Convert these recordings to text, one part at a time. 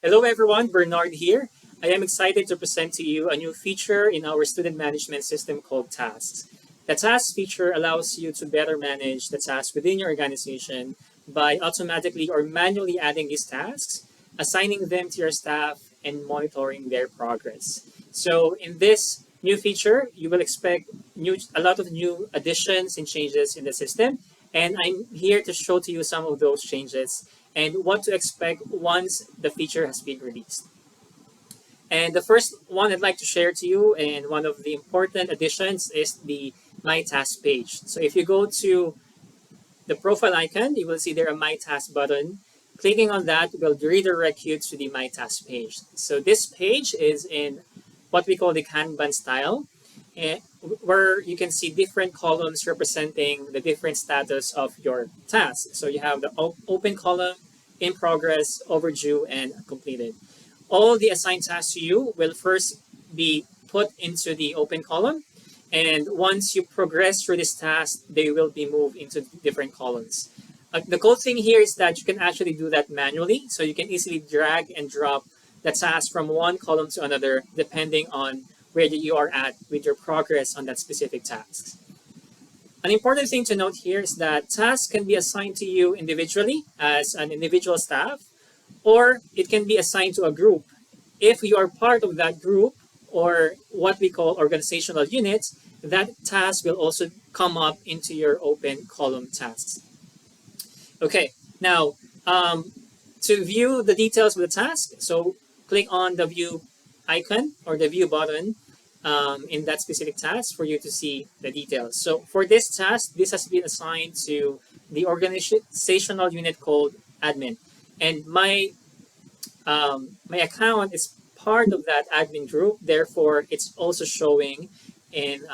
Hello everyone, Bernard here. I am excited to present to you a new feature in our student management system called Tasks. The Tasks feature allows you to better manage the tasks within your organization by automatically or manually adding these tasks, assigning them to your staff, and monitoring their progress. So in this new feature, you will expect a lot of new additions and changes in the system, and I'm here to show to you some of those changes and what to expect once the feature has been released. And the first one I'd like to share to you, and one of the important additions, is the My Task page. So if you go to the profile icon, you will see there a My Task button. Clicking on that will redirect you to the My Task page. So this page is in what we call the Kanban style, where you can see different columns representing the different status of your task. So you have the open column, in progress, overdue, and completed. All the assigned tasks to you will first be put into the open column, and once you progress through this task, they will be moved into different columns. The cool thing here is that you can actually do that manually, so you can easily drag and drop the task from one column to another depending on where you are at with your progress on that specific task. An important thing to note here is that tasks can be assigned to you individually as an individual staff, or it can be assigned to a group. If you are part of that group, or what we call organizational units, that task will also come up into your open column tasks. Okay, now to view the details of the task, so click on the view icon or the view button in that specific task for you to see the details. So for this task, this has been assigned to the organizational unit called admin. And my account is part of that admin group, therefore it's also showing in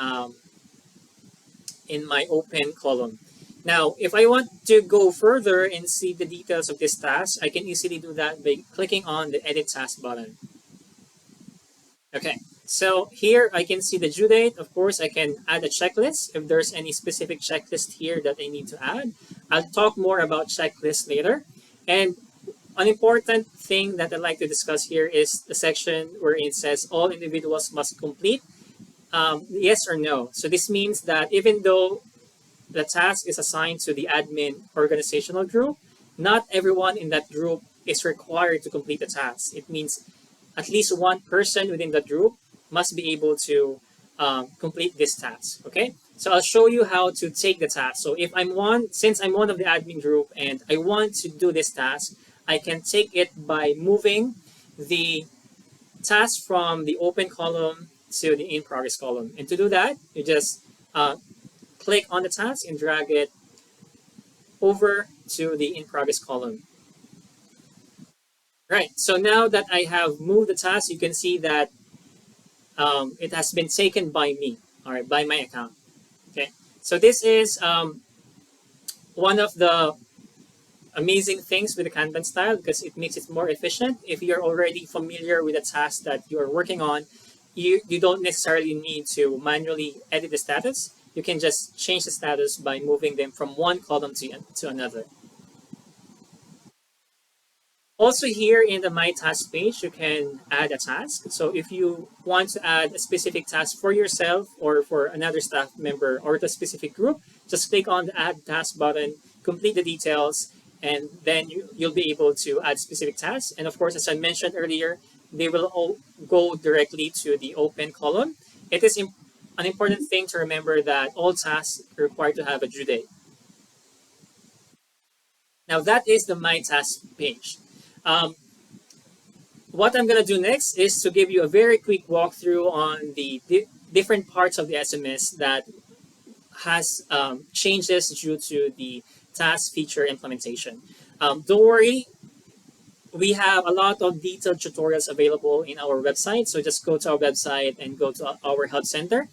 my open column. Now, if I want to go further and see the details of this task, I can easily do that by clicking on the Edit Task button. Okay, so here I can see the due date. Of course, I can add a checklist if there's any specific checklist here that I need to add. I'll talk more about checklists later. And an important thing that I'd like to discuss here is the section where it says all individuals must complete yes or no. So this means that even though the task is assigned to the admin organizational group, not everyone in that group is required to complete the task. It means at least one person within the group must be able to complete this task. Okay, so I'll show you how to take the task. So if since I'm one of the admin group and I want to do this task, I can take it by moving the task from the open column to the in progress column. And to do that, you just click on the task and drag it over to the in progress column. Right, so now that I have moved the task, you can see that it has been taken by me, all right, by my account. Okay, so this is one of the amazing things with the Kanban style because it makes it more efficient. If you're already familiar with the task that you're working on, you don't necessarily need to manually edit the status. You can just change the status by moving them from one column to another. Also here in the My Task page, you can add a task. So if you want to add a specific task for yourself or for another staff member or the specific group, just click on the Add Task button, complete the details, and then you'll be able to add specific tasks. And of course, as I mentioned earlier, they will all go directly to the open column. It is an important thing to remember that all tasks are required to have a due date. Now that is the My Task page. What I'm going to do next is to give you a very quick walkthrough on the different parts of the SMS that has changes due to the task feature implementation. Don't worry, we have a lot of detailed tutorials available in our website, so just go to our website and go to our help center.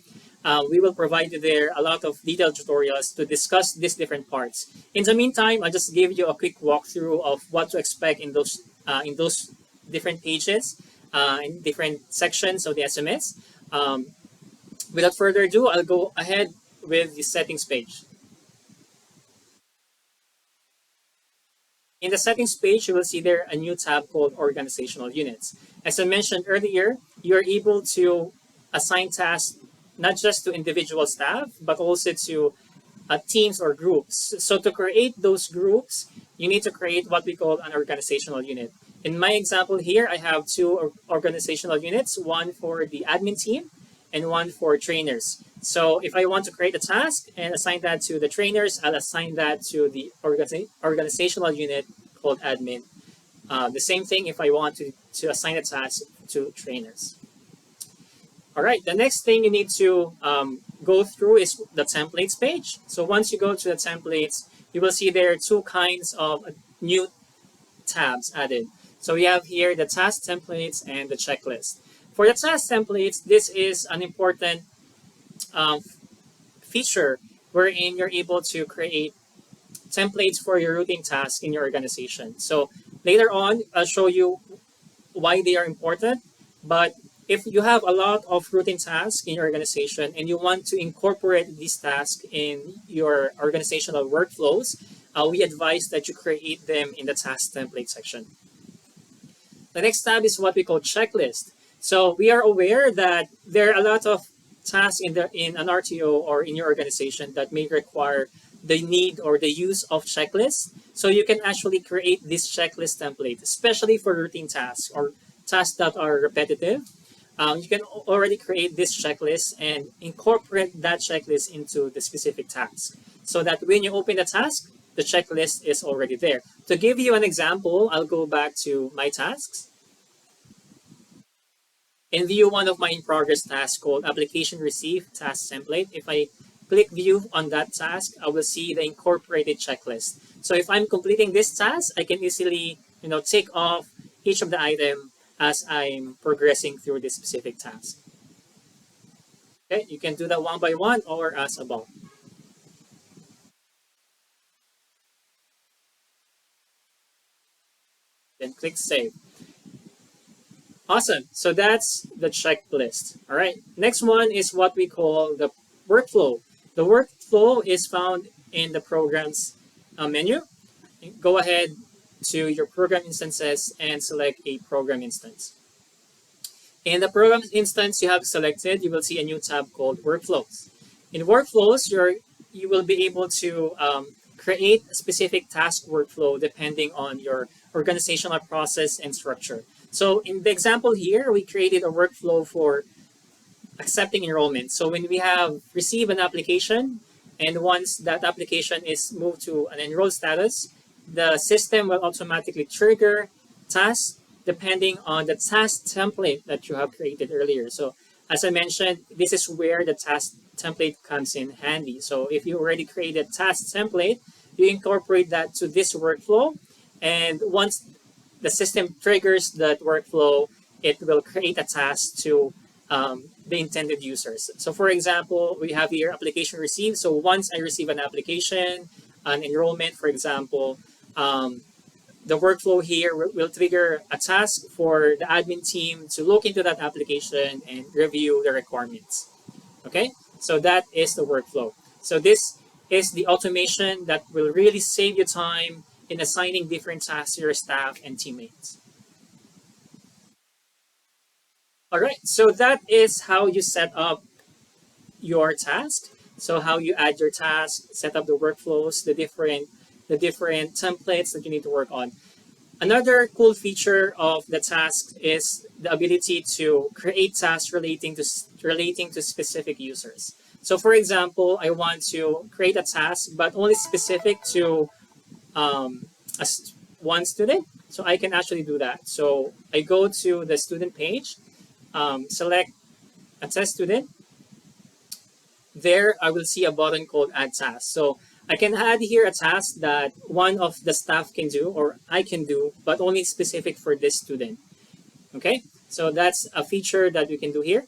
We will provide you there a lot of detailed tutorials to discuss these different parts. In the meantime, I'll just give you a quick walkthrough of what to expect in those different pages, in different sections of the SMS. Without further ado, I'll go ahead with the settings page. In the settings page, you will see there a new tab called organizational units. As I mentioned earlier, you're able to assign tasks not just to individual staff, but also to teams or groups. So to create those groups, you need to create what we call an organizational unit. In my example here, I have two organizational units, one for the admin team and one for trainers. So if I want to create a task and assign that to the trainers, I'll assign that to the organizational unit called admin. The same thing if I want to assign a task to trainers. All right, the next thing you need to go through is the templates page. So once you go to the templates, you will see there are two kinds of new tabs added. So we have here the task templates and the checklist. For the task templates, this is an important um, feature wherein you're able to create templates for your routine tasks in your organization. So later on, I'll show you why they are important. But if you have a lot of routine tasks in your organization and you want to incorporate these tasks in your organizational workflows, we advise that you create them in the task template section. The next tab is what we call checklist. So we are aware that there are a lot of tasks in an RTO or in your organization that may require the need or the use of checklists. So you can actually create this checklist template, especially for routine tasks or tasks that are repetitive. You can already create this checklist and incorporate that checklist into the specific task so that when you open the task, the checklist is already there. To give you an example, I'll go back to my tasks and view one of my in progress tasks called application receive task template. If I click view on that task, I will see the incorporated checklist. So if I'm completing this task, I can easily tick off each of the item as I'm progressing through this specific task. Okay, you can do that one by one or as above. Then click save. Awesome. So that's the checklist. All right. Next one is what we call the workflow. The workflow is found in the programs menu. Go ahead to your program instances and select a program instance. In the program instance you have selected, you will see a new tab called workflows. In workflows, you will be able to create a specific task workflow depending on your organizational process and structure. So in the example here, we created a workflow for accepting enrollment. So when we have received an application, and once that application is moved to an enrolled status, the system will automatically trigger tasks depending on the task template that you have created earlier. So as I mentioned, this is where the task template comes in handy. So if you already created a task template, you incorporate that to this workflow. And once the system triggers that workflow, it will create a task to the intended users. So for example, we have here application received. So once I receive an application, an enrollment, for example, the workflow here will trigger a task for the admin team to look into that application and review the requirements. Okay, so that is the workflow. So this is the automation that will really save you time in assigning different tasks to your staff and teammates. All right, so that is how you set up your task. So how you add your task, set up the workflows, the different templates that you need to work on. Another cool feature of the task is the ability to create tasks relating to specific users. So for example, I want to create a task, but only specific to one student. So I can actually do that. So I go to the student page, select a test student. There I will see a button called add task. So I can add here a task that one of the staff can do or I can do, but only specific for this student. Okay, so that's a feature that we can do here.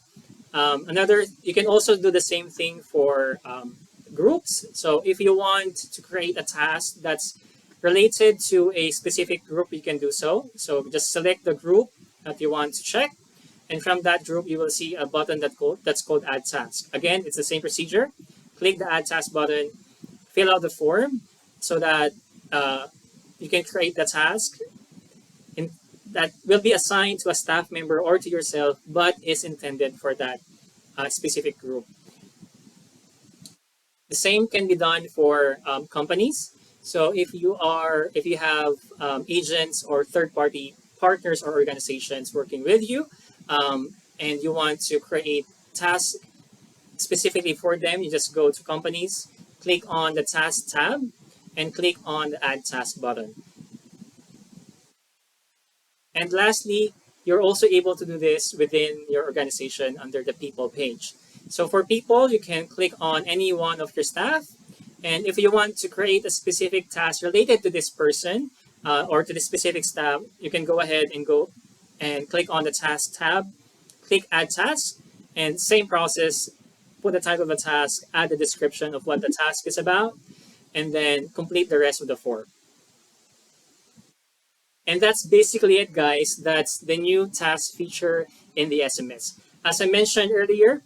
You can also do the same thing for groups. So if you want to create a task that's related to a specific group, you can do so. So just select the group that you want to check. And from that group, you will see a button that's called Add Task. Again, it's the same procedure. Click the Add Task button, fill out the form so that you can create the task in, that will be assigned to a staff member or to yourself, but is intended for that specific group. The same can be done for companies. So if you have agents or third party partners or organizations working with you, and you want to create tasks specifically for them, you just go to companies, click on the task tab, and click on the add task button. And lastly, you're also able to do this within your organization under the people page. So for people, you can click on any one of your staff. And if you want to create a specific task related to this person or to the specific staff, you can go ahead and go and click on the task tab, click add task, and same process, put the title of the task, add the description of what the task is about, and then complete the rest of the form. And that's basically it, guys. That's the new task feature in the SMS. As I mentioned earlier,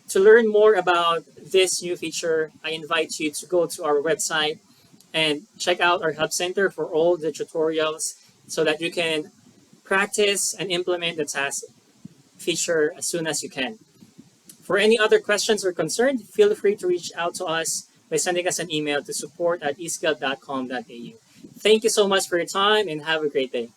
to learn more about this new feature, I invite you to go to our website and check out our Help Center for all the tutorials so that you can practice and implement the task feature as soon as you can. For any other questions or concerns, feel free to reach out to us by sending us an email to support@eskill.com.au. Thank you so much for your time and have a great day.